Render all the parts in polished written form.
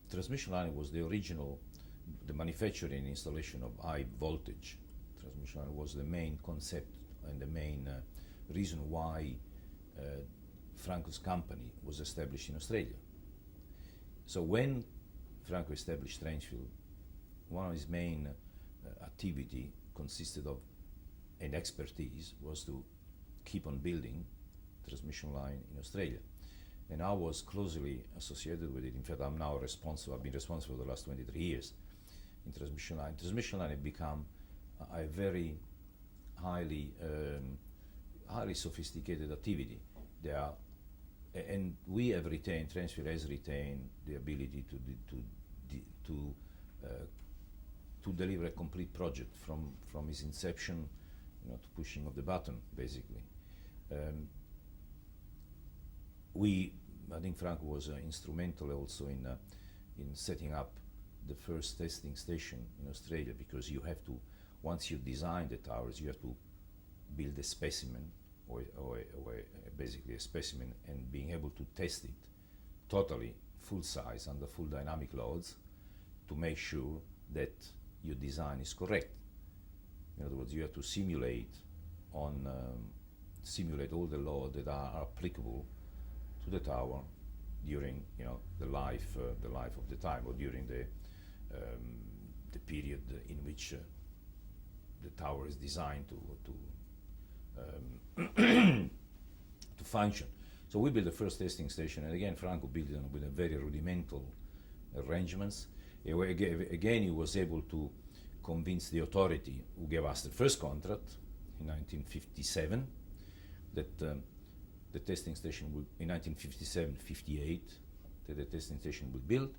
transmission line was the original, the manufacturing and installation of high voltage transmission line was the main concept and the main reason why Franco's company was established in Australia. So when Franco established Transfield, one of his main activity consisted of, and expertise, was to keep on building transmission line in Australia. And I was closely associated with it. In fact, I'm now responsible, I've been responsible for the last 23 years in transmission line. Transmission line have become a very highly sophisticated activity. They are, and we have retained, Transfield has retained the ability to deliver a complete project from its inception, to pushing of the button, basically. I think Franco was instrumental also in setting up the first testing station in Australia, because you have to, once you design the towers, you have to build a specimen, or basically a specimen, and being able to test it totally full size under full dynamic loads to make sure that your design is correct. In other words, you have to simulate all the loads that are applicable to the tower during the life of the time, or during the period in which the tower is designed to function. So we built the first testing station, and again Franco built it with a very rudimental arrangements. Again, he was able to convince the authority who gave us the first contract in 1957 that the testing station would, in 1957-58, that the testing station would build,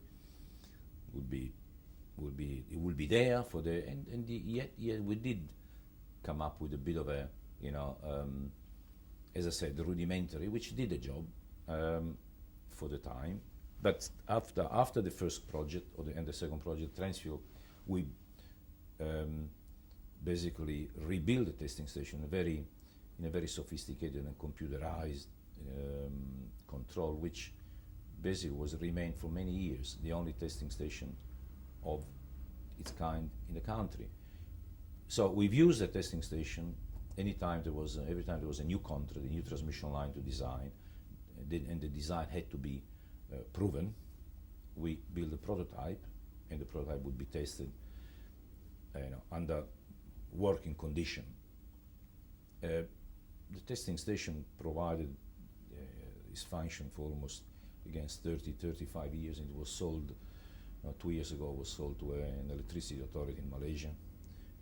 it would be there for the, and yet we did come up with a bit of a, as I said, the rudimentary, which did the job for the time. But after the first project and the second project, Transfield, we basically rebuilt the testing station in a very sophisticated and computerized control, which basically was remained for many years the only testing station of its kind in the country. So we've used the testing station every time there was a new contract, a new transmission line to design, and the design had to be proven. We build a prototype, and the prototype would be tested under working condition. The testing station provided its function for almost, against 35 years, and it was sold 2 years ago. Was sold to an electricity authority in Malaysia,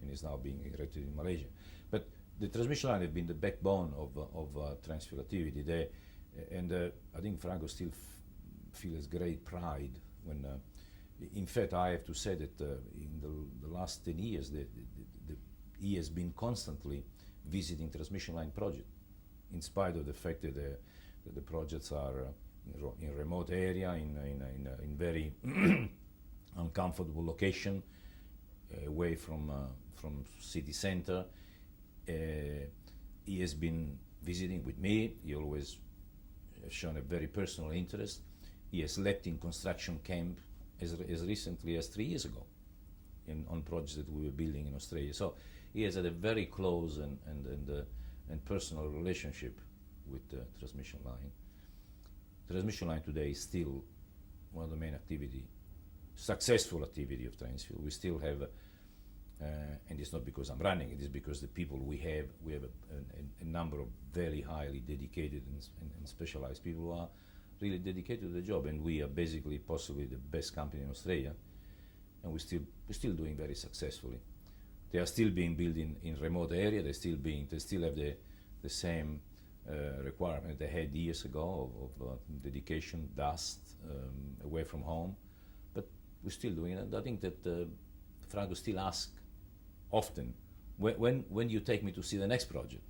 and is now being erected in Malaysia. But the transmission line has been the backbone of Transfield activity there, and I think Franco still feels great pride when. In fact, I have to say that in the last 10 years, he has been constantly visiting transmission line project, in spite of the fact that the projects are in remote area, in very uncomfortable location, away from city center. He has been visiting with me. He always has shown a very personal interest. He has slept in construction camp as recently as 3 years ago on projects that we were building in Australia. So he has had a very close and personal relationship with the transmission line. Transmission line today is still one of the main successful activity of Transfield. We still have, and it's not because I'm running, it is because the people we have a number of very highly dedicated and specialized people who are really dedicated to the job, and we are basically possibly the best company in Australia, and we're still doing very successfully. They are still being built in remote area. They still have the same requirement they had years ago of dedication, dust, away from home, but we're still doing it. I think that Franco still asks often, when you take me to see the next project?